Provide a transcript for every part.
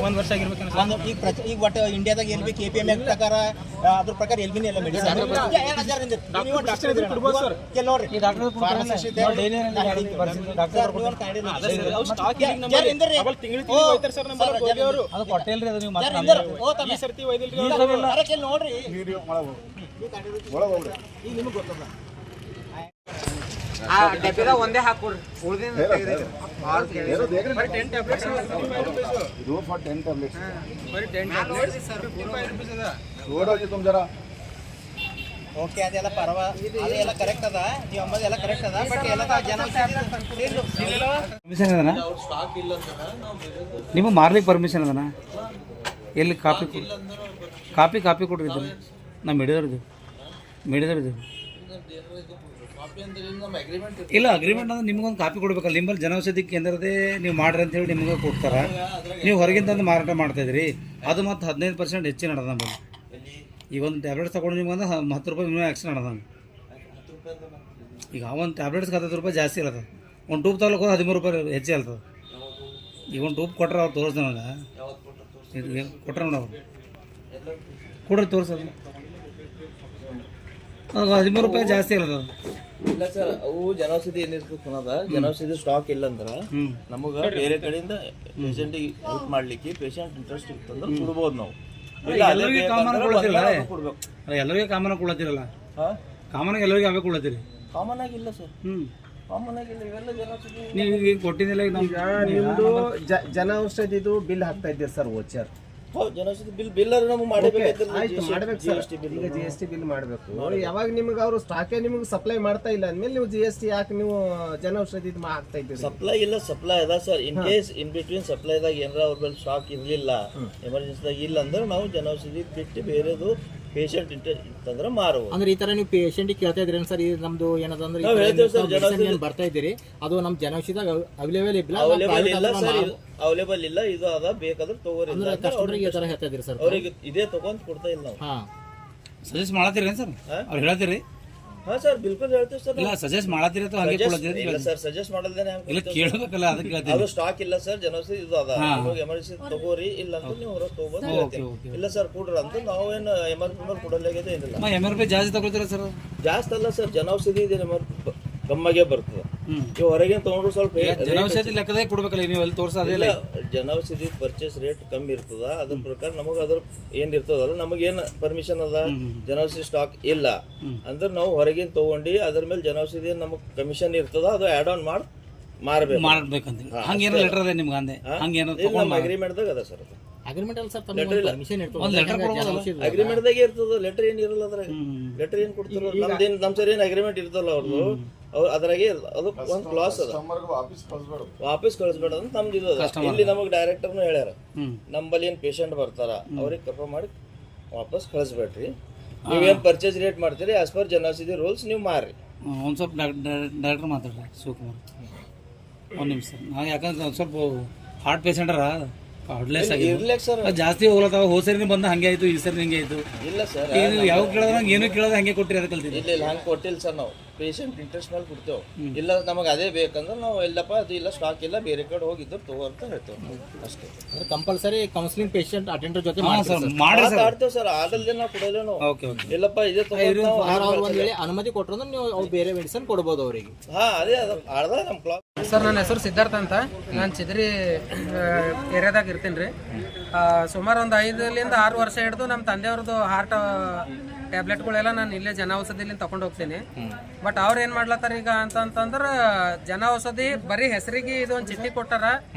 1 ವರ್ಷ ಆಗಿರ್ಬೇಕು ಈಗ ಒಟ್ಟು ಇಂಡಿಯಾದಾಗ ಎಲ್ ಬಿ KPM ಆಕ್ಟ್ ಪ್ರಕಾರ ಅದ್ರ ಪ್ರಕಾರ ಎಲ್ ಬಿನೇ ಎಲ್ಲ ಮೆಡಿಸಿನ್ ನೋಡ್ರಿ ಡಬ್ಬಿದಾಗ ಒಂದೇ ಹಾಕೊಡ್ರಿ ಓಕೆ ಅದೆಲ್ಲ ಅದೆಲ್ಲ ಕರೆಕ್ಟ್ ಅದ ನೀವು ಅಂಬದೆಲ್ಲ ಕರೆಕ್ಟ್ ಅದ ಬಟ್ ಎಲ್ಲ ಜನ ಪರ್ಮಿಷನ್ ಅದನ ನಿಮಗೆ ಮಾರ್ಲಿಕ್ಕೆ ಪರ್ಮಿಷನ್ ಅದನ ಎಲ್ಲಿ ಕಾಪಿ ಕೊಡ್ರಿ ನಾ ಮಿಡಿದವ್ರದ್ದು ಇಲ್ಲ ಅಗ್ರಿಮೆಂಟ್ ಅಂದ್ರೆ ನಿಮ್ಗೊಂದು ಕಾಪಿ ಕೊಡ್ಬೇಕಲ್ಲ ನಿಮ್ಮಲ್ಲಿ ಜನೌಷಧಿ ಕೇಂದ್ರದೇ ನೀವು ಮಾಡ್ರಿ ಅಂತ ಹೇಳಿ ನಿಮ್ಗೆ ಕೊಡ್ತಾರ ನೀವು ಹೊರಗಿಂದ ತಂದು ಮಾರಾಟ ಮಾಡ್ತಾಯಿದ್ರಿ ಅದು ಮತ್ತು 15% ಹೆಚ್ಚಿನ ನಡೆದ ನಮ್ಮಲ್ಲಿ ಈಗ ಒಂದು ಟ್ಯಾಬ್ಲೆಟ್ಸ್ ತೊಗೊಂಡು ನಿಮ್ಗೆ 10 ರೂಪಾಯಿ ಮಿನಿಮಮ್ ಆ್ಯಕ್ಷನ್ ನಡೆದ ಈಗ ಒಂದು ಟ್ಯಾಬ್ಲೆಟ್ಸ್ಗೆ 10 ರೂಪಾಯಿ ಜಾಸ್ತಿ ಇರ್ತದೆ ಒಂದು ಟೂಬ್ ತಗೊಳಕ್ಕೆ 13 ರೂಪಾಯಿ ಹೆಚ್ಚು ಇರ್ತದೆ ಈಗ ಒಂದು ಟೂಬ್ ಕೊಟ್ರೆ ಅವ್ರು ತೋರಿಸ್ದೆ ನನಗೆ ಕೊಟ್ರೆ ನೋಡ ಅವ್ರು ಕೊಡ್ರಿ ತೋರಿಸೋದು 13 ರೂಪಾಯಿ ಜಾಸ್ತಿ ಇರ್ತದೆ ಇಲ್ಲ ಸರ್ ಅವು ಜನೌಷಧಿ ಏನಿರ್ತದೆ ಅನ್ನೋದ ಜನೌಷಧಿ ಸ್ಟಾಕ್ ಇಲ್ಲ ಅಂದ್ರೆ ನಮಗ ಬೇರೆ ಕಡೆಯಿಂದ ಪೇಷಂಟಿಗೆ ಹೆಲ್ಪ್ ಮಾಡ್ಲಿಕ್ಕೆ ಪೇಷಂಟ್ ಇಂಟ್ರೆಸ್ಟ್ ಇರ್ತಂದ್ರೆ ಕೊಡ್ಬೋದು ನಾವು ಎಲ್ಲರಿಗೂ ಕಾಮನ್ ಕೊಡ್ಲತ್ತಿರಲ್ಲ ಕಾಮನ್ ಆಗಿ ಎಲ್ಲರಿಗೂ ಅವೇ ಕೊಡ್ಲತ್ತೀರಿ ಕಾಮನ್ ಆಗಿಲ್ಲ ಸರ್ ಕಾಮನ್ ಆಗಿಲ್ಲ ಇವೆಲ್ಲ ಜನೌಷಧಿ ನೀವು ಕೊಟ್ಟಿದ್ದಿಲ್ಲ ನಿಮ್ದು ಜನೌಷಧಿದು ಬಿಲ್ ಹಾಕ್ತಾ ಇದ್ದೀರಿ ಸರ್ ವೋಚರ್ ಜನೌಷಧಿ ಬಿಲ್ ನಮಗೆ ಮಾಡಬೇಕು ಈಗ GST ಬಿಲ್ ಮಾಡಬೇಕು ಯಾವಾಗ ನಿಮ್ಗೆ ಅವರು ಸ್ಟಾಕೇ ನಿಮ್ಗೆ ಸಪ್ಲೈ ಮಾಡ್ತಾ ಇಲ್ಲ ಅಂದ್ಮೇಲೆ ನೀವು GST ಯಾಕೆ ನೀವು ಜನೌಷಧಿ ಹಾಕ್ತಾ ಇದ್ದೀರಿ ಸಪ್ಲೈ ಅದ sir in case in between ಸಪ್ಲೈದಾಗ ಏನಾರ ಅವ್ರ ಮೇಲೆ ಸ್ಟಾಕ್ ಇರಲಿಲ್ಲ ಎಮರ್ಜೆನ್ಸಿದಾಗ ಇಲ್ಲ ಅಂದ್ರೆ ನಾವು ಜನೌಷಧಿ ಬಿಟ್ಟು ಬೇರೆದು ಪೇಷಂಟ್ ಇತ್ತಂದ್ರೆ ಮಾರುವ ಅಂದ್ರೆ ಈ ತರ ನೀವು ಪೇಷಂಟ್ ಕೇಳ್ತಾ ಇದ್ರಿ ಸರ್ ನಮ್ದು ಏನದಂದ್ರೆ ಬರ್ತಾ ಇದ್ದೀರಿ ಅದು ನಮ್ಮ ಜನೌಷಧಿದಾಗ ಅವೈಲೇಬಲ್ ಇಲ್ಲ ಇದು ಅದ ಬೇಕಾದ್ರೆ ತಗೋರಿ ಹೇಳ್ತಾ ಇದ್ರಿ ಸರ್ ಅವ್ರಿಗೆ ಇದೇ ತಗೊಂಡ್ ಕೊಡ್ತಾ ಇಲ್ಲ ನಾವು ಸಜೆಸ್ಟ್ ಮಾಡತ್ತೀರಿ ಸರ್ ಅವ್ರು ಹೇಳ್ತೀರಿ ಹಾ ಸರ್ ಬಿಲ್ಕುಲ್ ಹೇಳ್ತೀವಿ ಸರ್ ಇಲ್ಲ ಸಜೆಸ್ಟ್ ಮಾಡತ್ತೀರಿ ಅಥವಾ ಹಂಗೆ ಕೊಡ್ತೀರಿ ಇಲ್ಲ ಸರ್ ಸಜೆಸ್ಟ್ ಮಾಡಲ್ದೇನೆ ಇಲ್ಲ ಕೇಳಬೇಕಲ್ಲ ಅದಕ್ಕೆ ಹೇಳ್ತೀನಿ ಅದು ಸ್ಟಾಕ್ ಇಲ್ಲ ಸರ್ ಜನೌಷಧಿ ಇದು ಅದ ಎಮರ್ಜೆನ್ಸಿ ತಗೋರಿ ಇಲ್ಲ ಅಂತ ನೀವು ಹೊರಗೆ ತಗೋಬೋದು ಇಲ್ಲ ಸರ್ ಕೊಡ್ರಿ ಅಂತ ನಾವೇನು MRP ಕೊಡಲಾಗಿದೆ ಏನಿಲ್ಲ MRP ಜಾಸ್ತಿ ತಗೊಳ್ತೀರಾ ಸರ್ ಜಾಸ್ತಿ ಅಲ್ಲ ಸರ್ ಜನೌಷಧಿ ಇದೆ ಕಮ್ಮಗೆ ಬರ್ತದೆ ನೀವು ಹೊರಗೆ ತಗೊಂಡ್ರು ಸ್ವಲ್ಪ ಜನೌಷಧಿ ಲೆಕ್ಕದಾಗ ಕೊಡ್ಬೇಕಲ್ಲ ನೀವು ಅಲ್ಲಿ ತೋರ್ಸೋದಿಲ್ಲ ಜನೌಷಧಿ ಪರ್ಚೇಸ್ ರೇಟ್ ಕಮ್ಮಿ ಇರ್ತದ ಅದ್ರ ಪ್ರಕಾರ ನಮಗೆ ಅದ್ರ ಏನ್ ಇರ್ತದಲ್ಲ ನಮಗೇನು ಪರ್ಮಿಷನ್ ಅದ ಜನೌಷಧಿ ಸ್ಟಾಕ್ ಇಲ್ಲ ಅಂದ್ರೆ ನಾವು ಹೊರಗಿನ ತಗೊಂಡು ಅದ್ರ ಮೇಲೆ ಜನೌಷಧಿ ನಮಗ್ ಕಮಿಷನ್ ಇರ್ತದ ಅದು ಆಡ್ ಆನ್ ಮಾಡಿ ಮಾಡ್ಬೇಕಂತ ಹಂಗೇನೋ ಲೆಟರ್ ಅದ ನಿಮ್ಗೆ ಅಂದೆ ಹಂಗೇನೋ ಅಗ್ರಿಮೆಂಟ್ದಾಗ ಅದ ಸರ್ ಅಗ್ರಿಮೆಂಟ್ ಅಲ್ಲ ಸರ್ ಅಗ್ರಿಮೆಂಟ್ದಾಗೆ ಇರ್ತದ ಲೆಟರ್ ಏನ್ ಇರಲ್ಲ ಅದ್ರಾಗ ಲೆಟರ್ ಏನ್ ಕೊಡ್ತಾರ ನಮ್ ಸರ್ ಏನ್ ಅಗ್ರಿಮೆಂಟ್ ಇರ್ತಲ್ಲ ಅವ್ರದ್ದು ಅದ್ರಾಗೆ ಅದು ಒಂದ್ ಕ್ಲಾಸ್ ಅದ ವಾಪಸ್ ಕಳಿಸ್ಬೇಡ ಅಂತ ನಮ್ದು ಇದು ಇಲ್ಲಿ ನಮಗ್ ಡೈರೆಕ್ಟರ್ನು ಹೇಳ್ಯಾರ ನಮ್ಮಲ್ಲಿ ಏನ್ ಪೇಷಂಟ್ ಬರ್ತಾರ ಅವ್ರಿಗೆ ಕಫ ಮಾಡಿ ವಾಪಸ್ ಕಳಿಸ್ಬೇಡ್ರಿ ನೀವೇನ್ ಪರ್ಚೇಸ್ ರೇಟ್ ಮಾಡ್ತೀರಿ ಆಸ್ ಪರ್ ಜನೌಷಧಿ ರೂಲ್ಸ್ ನೀವು ಮಾರ್ರಿ ಒಂದು ಸ್ವಲ್ಪ ಡಾಕ್ಟರ್ ಮಾತಾಡ್ರಿ ಶಿವಕುಮಾರ್ ಒಂದು ನಿಮಿಷ ನಾ ಯಾಕಂದ್ರೆ ಒಂದು ಸ್ವಲ್ಪ ಹಾರ್ಟ್ ಪೇಷಂಟರ ಜಾಸ್ತಿ ಹೋಗ್ಲತ್ತಾವ ಹೋದ ಸರಿ ಬಂದ ಹಂಗೆ ಆಯ್ತು ಈ ಸರಿ ಹಂಗೆ ಆಯ್ತು ಇಲ್ಲ ಸರ್ ಯಾವ ಕೇಳೋದ್ರ ಏನು ಕೇಳೋದು ಹಂಗೆ ಕೊಟ್ಟಿರಿ ಅದಕ್ಕೆ ಕಲ್ತೀರಿ ಇಲ್ಲ ಹಂಗೆ ಕೊಟ್ಟಿಲ್ಲ ಸರ್ ನಾವು ಪೇಷಂಟ್ ಇಂಟ್ರೆಸ್ಟ್ ಮೇಲೆ ಕೊಡ್ತೇವೆ ಇಲ್ಲ ನಮಗೆ ಅದೇ ಬೇಕಂದ್ರೆ ನಾವು ಎಲ್ಲಪ್ಪ ಅದು ಇಲ್ಲ ಸ್ಟಾಕ್ ಇಲ್ಲ ಬೇರೆ ಕಡೆ ಹೋಗಿದ್ದು ತಗೋ ಅಂತ ಹೇಳ್ತೇವೆ ಅಷ್ಟೇ ಕಂಪಲ್ಸರಿ ಕೌನ್ಸಿಲಿಂಗ್ ಪೇಷಂಟ್ ಅಟೆಂಡರ್ ಜೊತೆ ಮಾಡ್ತೇವೆ ಸರ್ ಆಡಲ್ದೇ ನಾವು ಕೊಡಲ್ಲ ನಾವು ಇಲ್ಲಪ್ಪ ಇದೇ ಅನುಮತಿ ಕೊಟ್ಟರು ಅಂದ್ರೆ ನೀವು ಅವ್ರು ಬೇರೆ ಮೆಡಿಸಿನ್ ಕೊಡ್ಬೋದು ಅವರಿಗೆ ಅದೇ ಅರ್ಧ ನಮ್ಮ ಕ್ಲಾಸ್ ಸರ್ ನನ್ನ ಹೆಸರು ಸಿದ್ಧಾರ್ಥ ಅಂತ ನಾನು ಚಿದ್ರಿ ಏರಿಯಾದಾಗ ಇರ್ತೀನಿ ರೀ ಸುಮಾರು ಒಂದು 5 ವರ್ಷ ಹಿಡಿದು ನಮ್ಮ ತಂದೆಯವ್ರದ್ದು ಹಾರ್ಟ್ ಟ್ಯಾಬ್ಲೆಟ್ಗಳೆಲ್ಲ ನಾನು ಇಲ್ಲೇ ಜನೌಷಧಿಲಿ ತಗೊಂಡು ಹೋಗ್ತೀನಿ ಬಟ್ ಅವ್ರು ಏನು ಮಾಡ್ಲತ್ತಾರ ಈಗ ಅಂತಂದ್ರೆ ಜನೌಷಧಿ ಬರೀ ಹೆಸರಿಗೆ ಇದೊಂದು ಚಿಟ್ಟಿ ಕೊಟ್ಟಾರ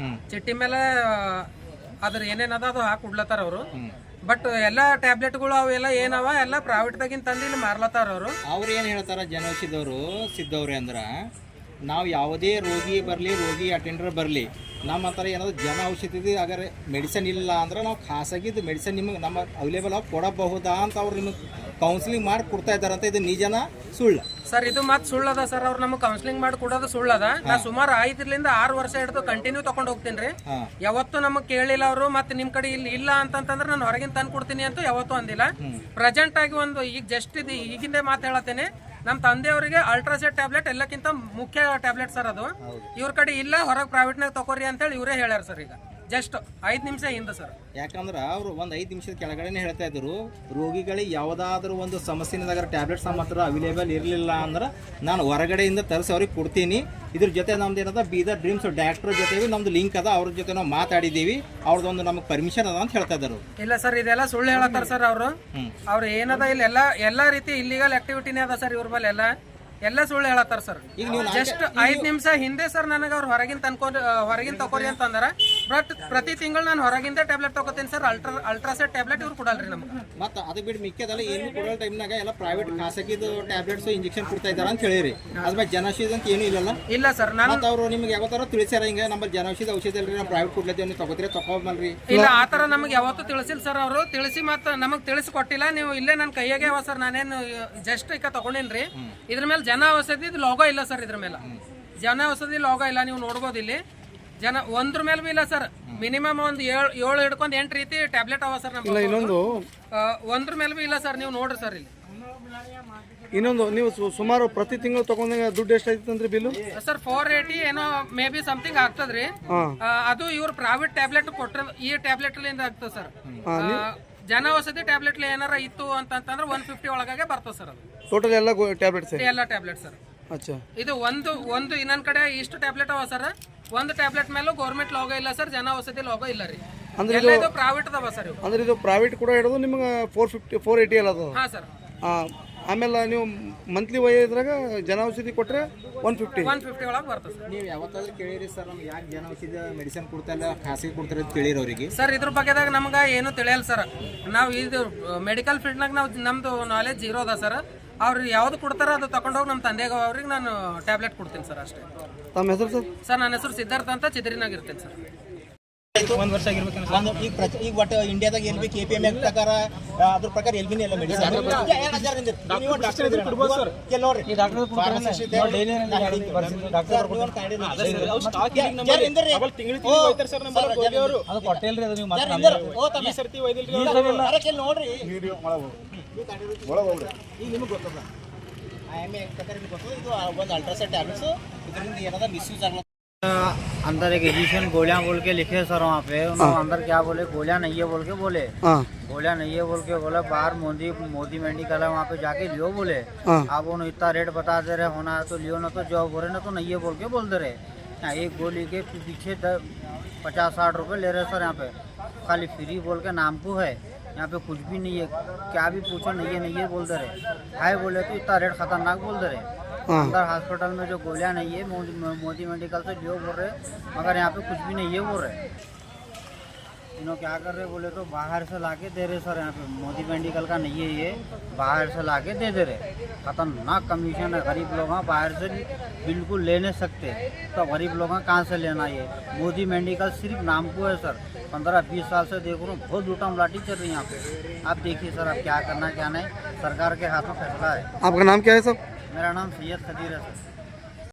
ಚಿಟ್ಟಿ ಮೇಲೆ ಅದ್ರ ಏನೇನದ ಅದು ಹಾಕಿ ಕೊಡ್ಲತ್ತಾರ ಅವರು ಬಟ್ ಎಲ್ಲ ಟ್ಯಾಬ್ಲೆಟ್ಗಳು ಅವೆಲ್ಲ ಏನವ ಎಲ್ಲ ಪ್ರೈವೇಟ್ದಾಗಿನ ತಂದು ಇಲ್ಲಿ ಮಾರ್ಲತ್ತಾರ ಅವ್ರು ಏನು ಹೇಳ್ತಾರ ಜನೌಷಧಿದವರು ಸಿದ್ದವ್ರಿ ಅಂದ್ರೆ ನಾವು ಯಾವುದೇ ರೋಗಿ ಬರಲಿ ರೋಗಿ ಅಟೆಂಡರ್ ಬರಲಿ ನಮ್ಮ ಹತ್ರ ಏನಾದ್ರು ಜನ ಔಷಧಿ ಅಗರ್ ಮೆಡಿಸಿನ್ ಇಲ್ಲ ಅಂದ್ರೆ ನಾವು ಖಾಸಗಿದ್ದು ಮೆಡಿಸಿನ್ ನಿಮಗೆ ನಮ್ಮ ಅವೈಲೇಬಲ್ ಆಗಿ ಕೊಡಬಹುದಾ ಅಂತ ಅವ್ರು ನಿಮಗೆ ಕೌನ್ಸಿಲಿಂಗ್ ಮಾಡಿ ಕೊಡ್ತಾ ಇದ್ದಾರಂತ ಇದು ನಿಜನ ಸುಳ್ಳು ಸರ್ ಇದು ಮತ್ತೆ ಸುಳ್ಳದ ಸರ್ ಅವ್ರು ನಮಗೆ ಕೌನ್ಸಿಲಿಂಗ್ ಮಾಡಿ ಕೊಡೋದು ಸುಳ್ಳದ ನಾ ಸುಮಾರು 5 ವರ್ಷ ಹಿಡಿದು ಕಂಟಿನ್ಯೂ ತಗೊಂಡು ಹೋಗ್ತೀನಿ ರೀ ಯಾವತ್ತು ನಮಗೆ ಕೇಳಿಲ್ಲ ಅವರು ಮತ್ತೆ ನಿಮ್ಮ ಕಡೆ ಇಲ್ಲಿ ಇಲ್ಲ ಅಂತಂದ್ರೆ ನಾನು ಹೊರಗಿನ ತಂದು ಕೊಡ್ತೀನಿ ಅಂತ ಯಾವತ್ತೂ ಅಂದಿಲ್ಲ ಪ್ರೆಸೆಂಟ್ ಆಗಿ ಒಂದು ಈಗ ಜಸ್ಟ್ ಇದು ಈಗಿಂದೇ ಮಾತು ಹೇಳತ್ತೇನೆ ನಮ್ಮ ತಂದೆಯವರಿಗೆ ಅಲ್ಟ್ರಾಸೆಟ್ ಟ್ಯಾಬ್ಲೆಟ್ ಎಲ್ಲಕ್ಕಿಂತ ಮುಖ್ಯ ಟ್ಯಾಬ್ಲೆಟ್ ಸರ್ ಅದು ಇವ್ರ ಕಡೆ ಇಲ್ಲ ಹೊರಗೆ ಪ್ರೈವೇಟ್ನಾಗ ತಗೋರಿ ಅಂತೇಳಿ ಇವರೇ ಹೇಳ್ಯಾರ ಸರ್ ಈಗ ಜಸ್ಟ್ 5 ನಿಮಿಷ ಹಿಂದೆ ಸರ್. ಯಾಕಂದ್ರೆ ಅವರು ಒಂದು 5 ನಿಮಿಷದ ಕೆಳಗಡೆನೆ ಹೇಳ್ತಾ ಇದ್ರು, ರೋಗಿಗಳಿಗೆ ಯಾವುದಾದ್ರೂ ಒಂದು ಸಮಸ್ಯೆನಾಗ ಟ್ಯಾಬ್ಲೆಟ್ಸ್ ನಮ್ಮ ಹತ್ರ ಅವೈಲೇಬಲ್ ಇರಲಿಲ್ಲ ಅಂದ್ರೆ ನಾನು ಹೊರಗಡೆಯಿಂದ ತರಿಸಿ ಅವ್ರಿಗೆ ಕೊಡ್ತೀನಿ. ಇದ್ರ ಜೊತೆ ನಮ್ದು ಏನದ ಬೀದರ್ ಡ್ರೀಮ್ಸ್ ಡಾಕ್ಟರ್ ಜೊತೆ ನಮ್ದು ಲಿಂಕ್ ಅದ, ಅವ್ರ ಜೊತೆ ನಾವು ಮಾತಾಡಿದ್ದೀವಿ, ಅವ್ರದ್ದೊಂದು ನಮಗೆ ಪರ್ಮಿಷನ್ ಅದ ಅಂತ ಹೇಳ್ತಾ ಇದ್ದಾರೆ. ಇಲ್ಲ ಸರ್, ಇದೆಲ್ಲ ಸುಳ್ಳು ಹೇಳತ್ತಾರ ಸರ್ ಅವರು. ಅವ್ರು ಏನದ ಇಲ್ಲಿ ಎಲ್ಲ ರೀತಿ ಇಲ್ಲಿಗಲ್ ಆಕ್ಟಿವಿಟಿನೇ ಅದ ಸರ್ ಇವ್ರ ಬಲ್ಲಿ ಎಲ್ಲ ಸುಳ್ಳು ಹೇಳತ್ತಾರ ಸರ್. ಜಸ್ಟ್ 5 ನಿಮಿಷ ಹಿಂದೆ ಸರ್ ನನಗೆ ಅವ್ರು ಹೊರಗಿನ ತಗೋರಿ ಅಂತಂದಾರ. ಬಟ್ ಪ್ರತಿ ತಿಂಗಳು ನಾನು ಹೊರಗಿಂದ ಟ್ಯಾಬ್ಲೆಟ್ ತಗೋತೀನಿ ಸರ್. ಅಲ್ಟ್ರಾಸೆಟ್ ಟ್ಯಾಬ್ಲೆಟ್ ಇವ್ರು ಕೊಡಲ್ರಿ ನಮ್ಗೆ. ಮತ್ತೆ ಅದು ಬಿಟ್ಟು ಮಿಕ್ಕದಲ್ಲ ಏನು ಕೊಡೋ ಟೈಮ್ನಾಗ ಎಲ್ಲ ಪ್ರೈವೇಟ್ ಖಾಸಗಿದು ಟ್ಯಾಬ್ಲೆಟ್ಸ್ ಇಂಜೆಕ್ಷನ್ ಕೊಡ್ತಾ ಇದಾರ ಅಂತ ಹೇಳಿರಿ. ಅದ್ಮೇಲೆ ಜನೌಷಧಿ ಅಂತ ಏನೂ ಇಲ್ಲಲ್ಲ? ಇಲ್ಲ ಸರ್. ಮತ್ತೆ ಅವರು ನಿಮ್ಗೆ ಯಾವತ್ತಾರ ತಿಳಿಸ್ಯಾರ ಹಿಂಗೆ ನಮ್ಮ ಜನೌಷಧಿ ಔಷಧಿ ಅಲ್ರಿ ನಾವು ಪ್ರೈವೇಟ್ ಕೊಡ್ಲತ್ತೀವಿ, ನೀವು ತಗೋತೀರಿ ತಗೋಬಲ್ರಿ? ಇಲ್ಲ, ಆ ಥರ ನಮಗೆ ಯಾವತ್ತೂ ತಿಳಿಸಿಲ್ಲ ಸರ್. ಅವರು ತಿಳಿಸಿ ಮತ್ತೆ ನಮಗೆ ತಿಳಿಸಿ ಕೊಟ್ಟಿಲ್ಲ. ನೀವು ಇಲ್ಲೇ ನನ್ನ ಕೈಯಾಗೆ ಅವ ಸರ್. ನಾನೇನು ಜಸ್ಟ್ ಈಗ ತಗೊಂಡೇನ್ರಿ. ಇದ್ರ ಮೇಲೆ ಜನ ಔಷಧಿ ಲೋಗೋ ಇಲ್ಲ ಸರ್. ಇದ್ರ ಮೇಲೆ ಜನ ಔಷಧಿ ಲೋಗೋ ಇಲ್ಲ, ನೀವು ನೋಡ್ಬೋದು ಇಲ್ಲಿ. ಒಂದ್ರ ಮೇಲೆ ಬಿ ಇಲ್ಲ ಸರ್. ಮಿನಿಮಮ್ ಒಂದು 7 ಹಿಡ್ಕೊಂಡು 8 ರೀತಿ ಟ್ಯಾಬ್ಲೆಟ್ ಅವ ಸರ್ ನಮ್ಗೆ. ಇನ್ನೊಂದು ಒಂದ್ರ ಮೇಲೆ ಬಿ ಇಲ್ಲ ಸರ್. ನೀವು ನೋಡ್ರಿ ಸರ್ ಇಲ್ಲಿ. ಇನ್ನೊಂದು, ನೀವು ಸುಮಾರು ಪ್ರತಿ ತಿಂಗಳು ತಗೊಂಡಾಗ ದುಡ್ಡು ಎಷ್ಟಾಯ್ತು ಅಂದ್ರೆ ಬಿಲ್ಲು ಸರ್? 480 ಏನೋ ಮೇ ಬಿ ಸಮಥಿಂಗ್ ಆಗ್ತದ್ರಿ. ಅದು ಇವ್ರು ಪ್ರೈವೇಟ್ ಟ್ಯಾಬ್ಲೆಟ್ ಕೊಟ್ರ ಈ ಟ್ಯಾಬ್ಲೆಟ್ ಆಗ್ತದೆ ಸರ್. ಜನ ಔಷಧಿ ಟ್ಯಾಬ್ಲೆಟ್ ಏನಾರ ಇತ್ತು ಅಂತಂದ್ರೆ 150 ಒಳಗಾಗೆ ಬರ್ತದೆ ಸರ್. ಅದು ಟೋಟಲ್ ಎಲ್ಲ ಟ್ಯಾಬ್ಲೆಟ್ಸ್ ಎಲ್ಲ ಟ್ಯಾಬ್ಲೆಟ್ ಸರ್. ಅಚ್ಚಾ, ಇದು ಒಂದು ಇನ್ನೊಂದ್ ಕಡೆ ಇಷ್ಟು ಟ್ಯಾಬ್ಲೆಟ್ ಅವ ಸರ್. ಒಂದು ಟ್ಯಾಬ್ಲೆಟ್ ಮೇಲೂ ಗೌರ್ಮೆಂಟ್ ಲೋಗೋ ಇಲ್ಲ ಸರ್, ಜನ ಔಷಧಿ ಲೋಗೋ ಇಲ್ಲ ರೀ. ಅಂದ್ರೆ ಇದು ಪ್ರೈವೇಟ್ ಅದಾವ ಸರ್. ಅಂದ್ರೆ ಇದು ಪ್ರೈವೇಟ್ ಕೂಡ ಹಿಡಿದು ನಿಮ್ಗೆ 480 ಎಲ್ಲ ಅದ. ಹಾ ಸರ್. ಆಮೇಲೆ ನೀವು ಮಂತ್ಲಿ ಇದ್ರಾಗ ಜನ ಔಷಧಿ ಕೊಟ್ರೆ 150 ಒಳಗೆ ಬರ್ತದೆ ಸರ್. ನೀವು ಯಾವತ್ತಾದ್ರೂ ಕೇಳಿರಿ ಸರ್ ನಮ್ಗೆ ಯಾಕೆ ಜನ ಔಷಧಿ ಮೆಡಿಸಿನ್ ಕೊಡ್ತಾ ಇಲ್ಲ, ಖಾಸಗಿ ಕೊಡ್ತಾರೆ ಅಂತ ಕೇಳಿರಿ ಅವರಿಗೆ? ಸರ್, ಇದ್ರ ಬಗ್ಗೆದಾಗ ನಮ್ಗೆ ಏನು ತಿಳಿಯಲ್ಲ ಸರ್. ನಾವು ಇದು ಮೆಡಿಕಲ್ ಫೀಲ್ಡ್ನಾಗ ನಮ್ದು ನಾಲೆಜ್ ಜೀರೋ ಅದ ಸರ್. ಅವ್ರು ಯಾವ್ದು ಕೊಡ್ತಾರ ಅದು ತಗೊಂಡೋಗಿ ನಮ್ಮ ತಂದೆಗ ಅವ್ರಿಗೆ ನಾನು ಟ್ಯಾಬ್ಲೆಟ್ ಕೊಡ್ತೀನಿ ಸರ್, ಅಷ್ಟೇ. ತಮ್ಮ ಹೆಸರು ಸರ್? ಸರ್, ನನ್ನ ಹೆಸರು ಸಿದ್ಧಾರ್ಥ ಅಂತ, ಚಿದ್ರಿನಾಗ ಇರ್ತೇನೆ ಸರ್. 1 ವರ್ಷ ಆಗಿರ್ಬೇಕು. ಈಗ ಒಟ್ಟು ಇಂಡಿಯಾದಾಗ ಎಲ್ ಬಿ KPM ಆಕ್ಟ್ ಪ್ರಕಾರ ಅದ್ರ ಪ್ರಕಾರ ಎಲ್ ಬಿನೇ ಎಲ್ಲ ಮೆಡಿಸಿನ್ ನೋಡ್ರಿ. ಈಗ ನಿಮಗೆ ಗೊತ್ತದ IMA ಪ್ರಕಾರ ನಿಮ್ಗೆ ಗೊತ್ತದ. ಇದು ಒಂದು ಅಲ್ಟ್ರಾಸೆಟ್ ಟ್ಯಾಬ್ಲೆಟ್ಸ್, ಇದರಿಂದ ಏನಾದ ಮಿಸ್ಯೂಸ್ ಆಗಲ್ಲ. अंदर एक एडिशन गोलियां बोल के लिखे सर वहाँ पे उन्होंने अंदर क्या बोले, गोलियां नहीं है बोल के बोले। गोलियां नहीं है बोल के बोला बाहर मोदी मेडिकल है वहाँ पे जाके लियो बोले। अब उन्होंने इतना रेट बता दे रहे, होना है तो लियो, ना तो जॉब हो रहे, ना तो नहीं है बोल के बोल दे रहे। यहाँ एक गोली के पीछे 50-60 रुपये ले रहे सर। यहाँ पे खाली फ्री बोल के नाम को है, यहाँ पे कुछ भी नहीं है। क्या भी पूछो नहीं है बोल दे रहे। हाय बोले तो इतना रेट खतरनाक बोल दे रहे। अंदर हॉस्पिटल में जो गोलियां नहीं है मोदी मेडिकल से लियो बोल रहे, मगर यहाँ पे कुछ भी नहीं है बोल रहे। इन्होंने क्या कर रहे बोले तो बाहर से लाके दे रहे सर। यहाँ पे मोदी मेडिकल का नहीं है ये, बाहर से लाके दे रहे। खतरनाक कमीशन है। गरीब लोग बाहर से बिल्कुल ले नहीं सकते, तो गरीब लोग कहाँ से लेना? ये मोदी मेडिकल सिर्फ नाम को है सर। 15-20 साल से देख रहा हूँ, बहुत लूटा लाठी चल रही है यहाँ पे। आप देखिए सर, अब क्या करना क्या नहीं, सरकार के हाथ में फैसला है। आपका नाम क्या है सर? मेरा नाम सैयद खदीर है सर।